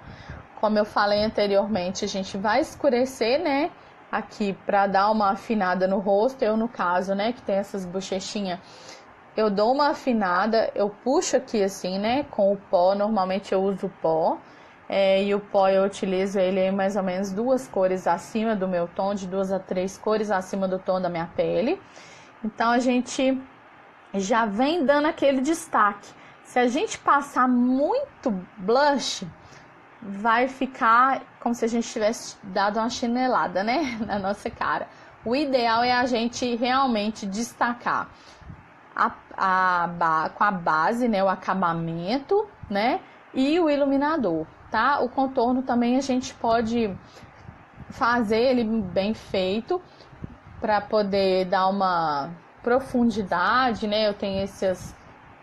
Como eu falei anteriormente, a gente vai escurecer, né, aqui pra dar uma afinada no rosto. Eu, no caso, né, que tem essas bochechinhas, eu dou uma afinada, eu puxo aqui assim, né, com o pó. Normalmente eu uso pó. E o pó eu utilizo ele em mais ou menos 2 cores acima do meu tom, de 2 a 3 cores acima do tom da minha pele. Então a gente já vem dando aquele destaque. Se a gente passar muito blush, vai ficar como se a gente tivesse dado uma chinelada, né, na nossa cara. O ideal é a gente realmente destacar com a base, né, o acabamento, né, e o iluminador, tá? O contorno também a gente pode fazer ele bem feito para poder dar uma profundidade, né? Eu tenho essas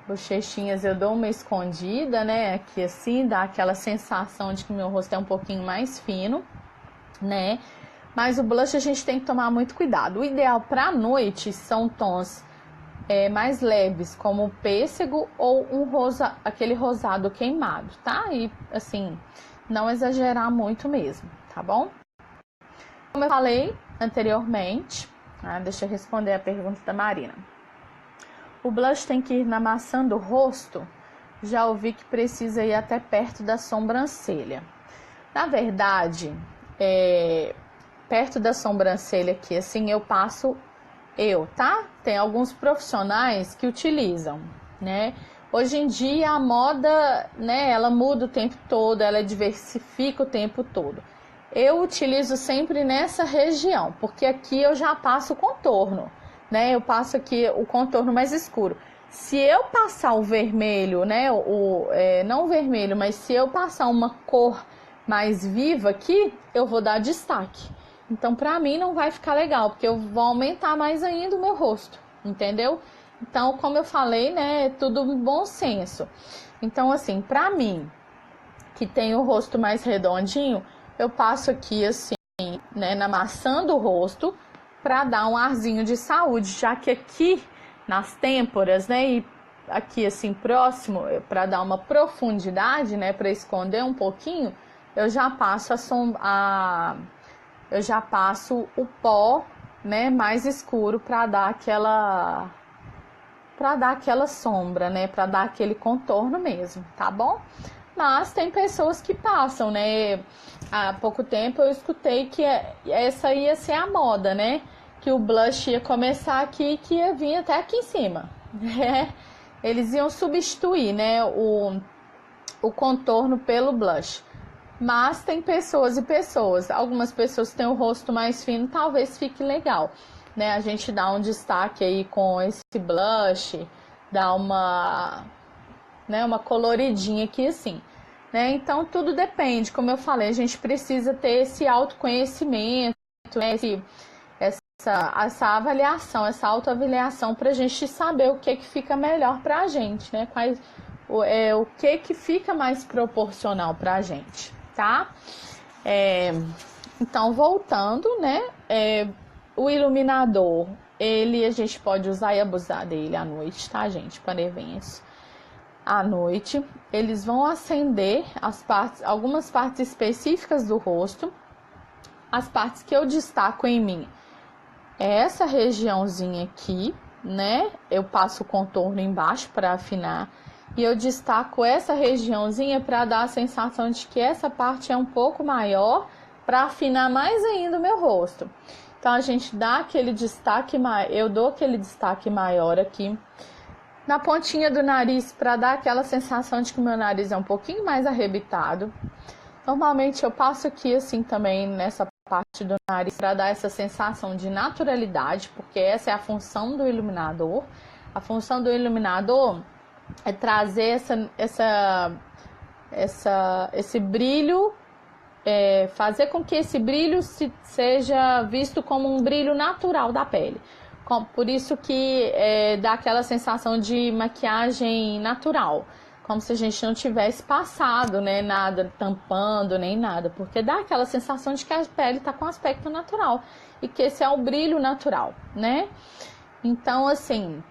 bochechinhas, eu dou uma escondida, né? Aqui assim, dá aquela sensação de que meu rosto é um pouquinho mais fino, né? Mas o blush a gente tem que tomar muito cuidado. O ideal para a noite são tons mais leves, como o pêssego ou aquele rosado queimado, tá? E assim, não exagerar muito mesmo, tá bom? Como eu falei anteriormente, deixa eu responder a pergunta da Marina. O blush tem que ir na maçã do rosto? Já ouvi que precisa ir até perto da sobrancelha. Na verdade, perto da sobrancelha aqui, assim, eu passo tá? Tem alguns profissionais que utilizam, né? Hoje em dia a moda, né, ela muda o tempo todo, ela diversifica o tempo todo. eu utilizo sempre nessa região, porque aqui eu já passo o contorno, né? Eu passo aqui o contorno mais escuro. Se eu passar o vermelho, né? Não o vermelho, mas se eu passar uma cor mais viva aqui, eu vou dar destaque. Então, pra mim não vai ficar legal, porque eu vou aumentar mais ainda o meu rosto, entendeu? Então, como eu falei, né? É tudo bom senso. Então, assim, pra mim, que tem o rosto mais redondinho, eu passo aqui assim, né, na maçã do rosto, para dar um arzinho de saúde, já que aqui nas têmporas, né, e aqui assim próximo, para dar uma profundidade, né, para esconder um pouquinho, eu já passo eu já passo o pó, né, mais escuro para dar aquela sombra, né, para dar aquele contorno mesmo, tá bom? Mas tem pessoas que passam, né? Há pouco tempo eu escutei que essa ia ser a moda, né? Que o blush ia começar aqui e que ia vir até aqui em cima. Eles iam substituir, né? O contorno pelo blush. Mas tem pessoas e pessoas. Algumas pessoas têm o rosto mais fino, talvez fique legal, né? A gente dá um destaque aí com esse blush, dá uma coloridinha aqui assim, né? Então tudo depende, como eu falei, a gente precisa ter esse autoconhecimento, né? Essa avaliação, essa autoavaliação para a gente saber o que fica melhor para a gente, né? O que fica mais proporcional para a gente, tá? Então, voltando, né? O iluminador, a gente pode usar e abusar dele à noite, tá, gente? Para eventos. À noite, eles vão acender algumas partes específicas do rosto. As partes que eu destaco em mim é essa regiãozinha aqui, né? Eu passo o contorno embaixo para afinar e eu destaco essa regiãozinha para dar a sensação de que essa parte é um pouco maior, para afinar mais ainda o meu rosto. Então a gente dá aquele destaque, eu dou aquele destaque maior aqui na pontinha do nariz para dar aquela sensação de que o meu nariz é um pouquinho mais arrebitado. Normalmente eu passo aqui assim também nessa parte do nariz para dar essa sensação de naturalidade, porque essa é a função do iluminador. A função do iluminador é trazer esse brilho, fazer com que esse brilho seja visto como um brilho natural da pele. Por isso que dá aquela sensação de maquiagem natural, como se a gente não tivesse passado, né, nada tampando, nem nada, porque dá aquela sensação de que a pele está com aspecto natural e que esse é o brilho natural, né? Então, assim,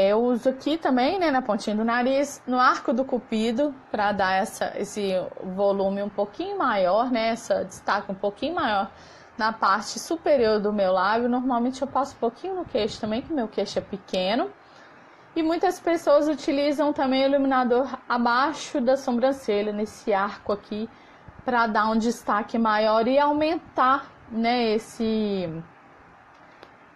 eu uso aqui também, né, na pontinha do nariz, no arco do cupido, para dar esse volume um pouquinho maior, né, essa destaque um pouquinho maior na parte superior do meu lábio. Normalmente eu passo um pouquinho no queixo também, que meu queixo é pequeno. E muitas pessoas utilizam também o iluminador abaixo da sobrancelha, nesse arco aqui, para dar um destaque maior e aumentar, né,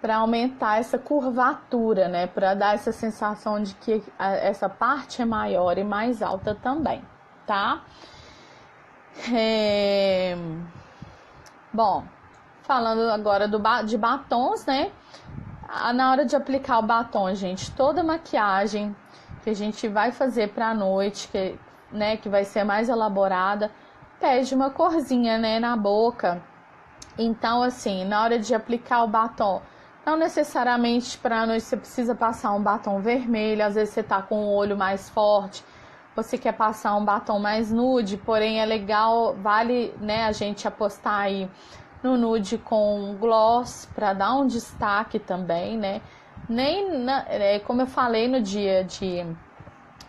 para aumentar essa curvatura, né, para dar essa sensação de que essa parte é maior e mais alta também, tá? Bom, falando agora de batons, né? Na hora de aplicar o batom, gente, toda maquiagem que a gente vai fazer para a noite, que vai ser mais elaborada, pede uma corzinha, né, na boca. Então, assim, na hora de aplicar o batom, não necessariamente para a noite você precisa passar um batom vermelho, às vezes você tá com o olho mais forte, você quer passar um batom mais nude, porém é legal, vale, né, a gente apostar aí no nude com gloss para dar um destaque também, né? Como eu falei no dia de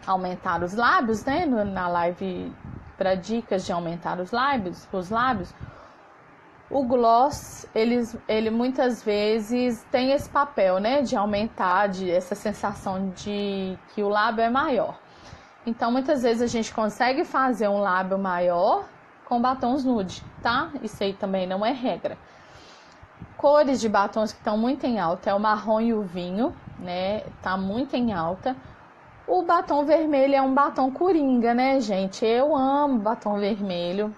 aumentar os lábios, né? Na live para dicas de aumentar os lábios, o gloss, ele muitas vezes tem esse papel, né? De aumentar, essa sensação de que o lábio é maior. Então, muitas vezes a gente consegue fazer um lábio maior com batons nude, tá? Isso aí também não é regra. Cores de batons que estão muito em alta é o marrom e o vinho, né? Tá muito em alta. O batom vermelho é um batom coringa, né, gente? Eu amo batom vermelho.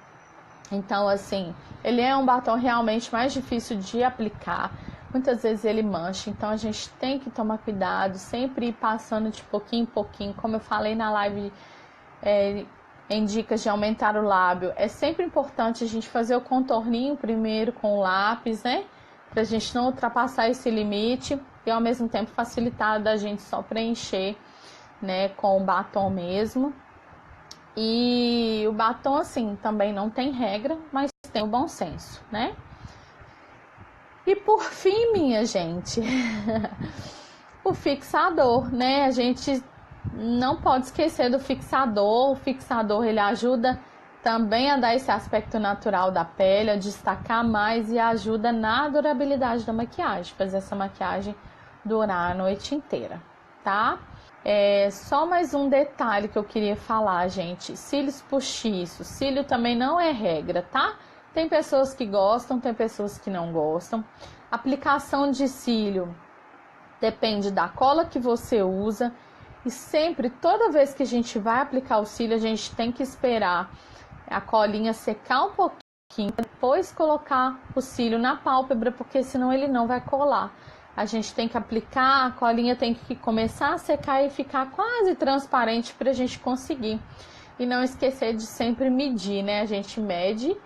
Então, assim, ele é um batom realmente mais difícil de aplicar. Muitas vezes ele mancha, então a gente tem que tomar cuidado, sempre ir passando de pouquinho em pouquinho. Como eu falei na live em dicas de aumentar o lábio, é sempre importante a gente fazer o contorninho primeiro com o lápis, né? Pra gente não ultrapassar esse limite e ao mesmo tempo facilitar da gente só preencher, né, com o batom mesmo. E o batom, assim, também não tem regra, mas tem o bom senso, né? E por fim, minha gente, o fixador, né? A gente não pode esquecer do fixador. O fixador, ele ajuda também a dar esse aspecto natural da pele, a destacar mais e ajuda na durabilidade da maquiagem, fazer essa maquiagem durar a noite inteira, tá? Só mais um detalhe que eu queria falar, gente. Cílios postiços. Cílio também não é regra, tá? Tem pessoas que gostam, tem pessoas que não gostam. Aplicação de cílio depende da cola que você usa. E sempre, toda vez que a gente vai aplicar o cílio, a gente tem que esperar a colinha secar um pouquinho, depois colocar o cílio na pálpebra, porque senão ele não vai colar. A gente tem que aplicar, a colinha tem que começar a secar e ficar quase transparente para a gente conseguir. E não esquecer de sempre medir, né? A gente mede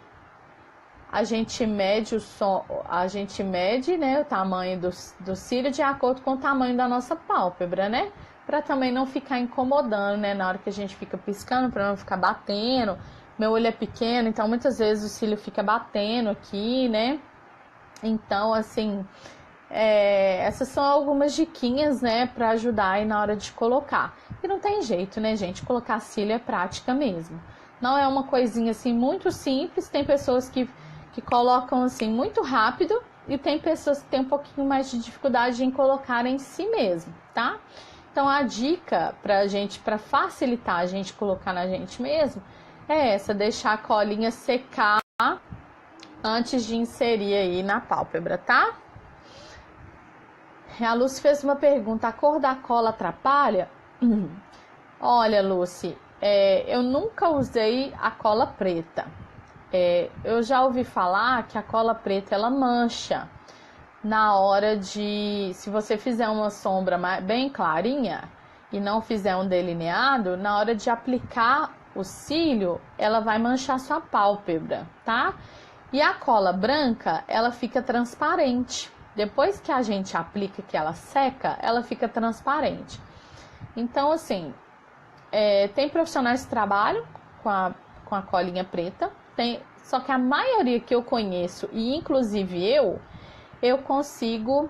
né, o tamanho do cílio de acordo com o tamanho da nossa pálpebra, né? Para também não ficar incomodando, né? Na hora que a gente fica piscando, para não ficar batendo. Meu olho é pequeno, então muitas vezes o cílio fica batendo aqui, né? Então, assim, essas são algumas diquinhas, né, para ajudar aí na hora de colocar. E não tem jeito, né, gente? Colocar cílio é prática mesmo. Não é uma coisinha assim muito simples. Tem pessoas que colocam assim muito rápido e tem pessoas que têm um pouquinho mais de dificuldade em colocar em si mesmo, tá? Então a dica pra gente, para facilitar a gente colocar na gente mesmo, é essa: deixar a colinha secar antes de inserir aí na pálpebra, tá? A Lucy fez uma pergunta: a cor da cola atrapalha? Olha, Lucy, eu nunca usei a cola preta. Eu já ouvi falar que a cola preta ela mancha na hora de, se você fizer uma sombra bem clarinha e não fizer um delineado, na hora de aplicar o cílio, ela vai manchar sua pálpebra, tá? E a cola branca, ela fica transparente. Depois que a gente aplica, que ela seca, ela fica transparente. Então, assim, tem profissionais que trabalham com a colinha preta, só que a maioria que eu conheço, e inclusive eu consigo,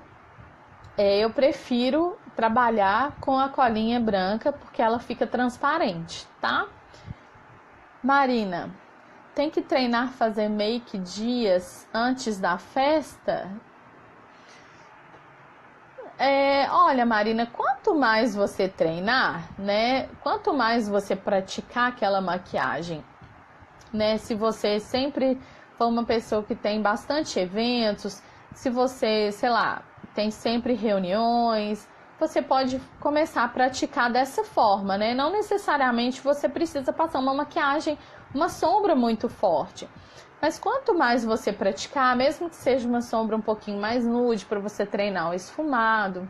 eu prefiro trabalhar com a colinha branca, porque ela fica transparente, tá? Marina, tem que treinar fazer make dias antes da festa? Olha, Marina, quanto mais você treinar, né? Quanto mais você praticar aquela maquiagem, né? Se você sempre for uma pessoa que tem bastante eventos, se você, sei lá, tem sempre reuniões, você pode começar a praticar dessa forma, né? Não necessariamente você precisa passar uma maquiagem, uma sombra muito forte. Mas quanto mais você praticar, mesmo que seja uma sombra um pouquinho mais nude para você treinar o esfumado,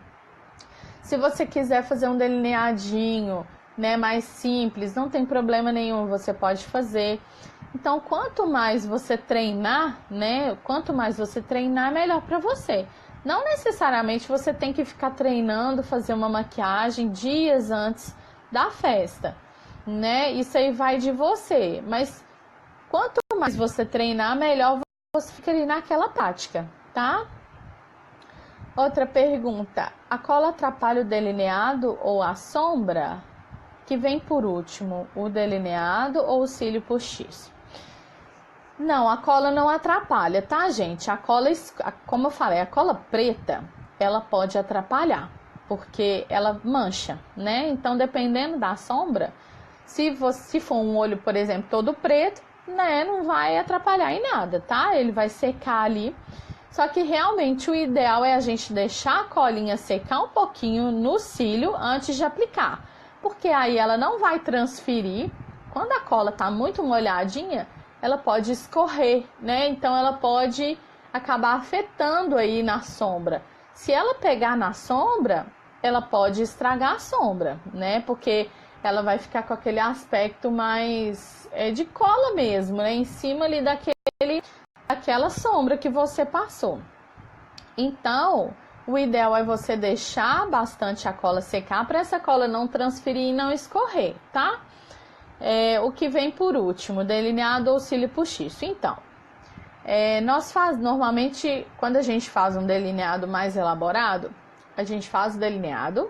se você quiser fazer um delineadinho, né, mais simples, não tem problema nenhum, você pode fazer. Então, quanto mais você treinar, né, quanto mais você treinar, melhor para você. Não necessariamente você tem que ficar treinando, fazer uma maquiagem dias antes da festa, né? Isso aí vai de você, mas quanto mais você treinar, melhor você fica ali naquela prática, tá? Outra pergunta: a cola atrapalha o delineado ou a sombra? Que vem por último, o delineado ou o cílio postiço? Não, a cola não atrapalha, tá, gente? A cola, como eu falei, a cola preta, ela pode atrapalhar, porque ela mancha, né? Então, dependendo da sombra, se for um olho, por exemplo, todo preto, né, não vai atrapalhar em nada, tá? Ele vai secar ali. Só que realmente o ideal é a gente deixar a colinha secar um pouquinho no cílio antes de aplicar, porque aí ela não vai transferir. Quando a cola tá muito molhadinha, ela pode escorrer, né? Então ela pode acabar afetando aí na sombra. Se ela pegar na sombra, ela pode estragar a sombra, né? Porque ela vai ficar com aquele aspecto mais de cola mesmo, né? Em cima ali daquela sombra que você passou. Então, o ideal é você deixar bastante a cola secar para essa cola não transferir e não escorrer, tá? O que vem por último, delineado ou cílio postiço. Então, normalmente, quando a gente faz um delineado mais elaborado, a gente faz o delineado,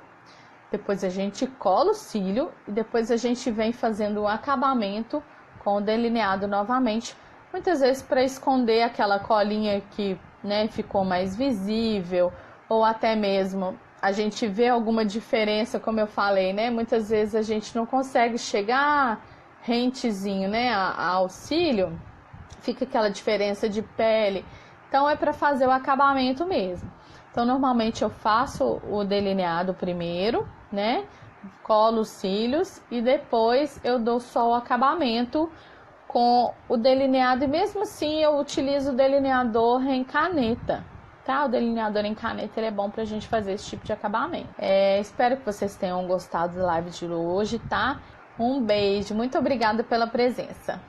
depois a gente cola o cílio e depois a gente vem fazendo o acabamento com o delineado novamente, muitas vezes para esconder aquela colinha que, né, ficou mais visível, ou até mesmo a gente vê alguma diferença, como eu falei, né? Muitas vezes a gente não consegue chegar rentezinho, né, ao cílio, fica aquela diferença de pele. Então é para fazer o acabamento mesmo. Então normalmente eu faço o delineado primeiro, né? Colo os cílios e depois eu dou só o acabamento com o delineado, e mesmo assim eu utilizo o delineador em caneta, tá? O delineador em caneta ele é bom pra gente fazer esse tipo de acabamento. Espero que vocês tenham gostado da live de hoje, tá? Um beijo, muito obrigada pela presença.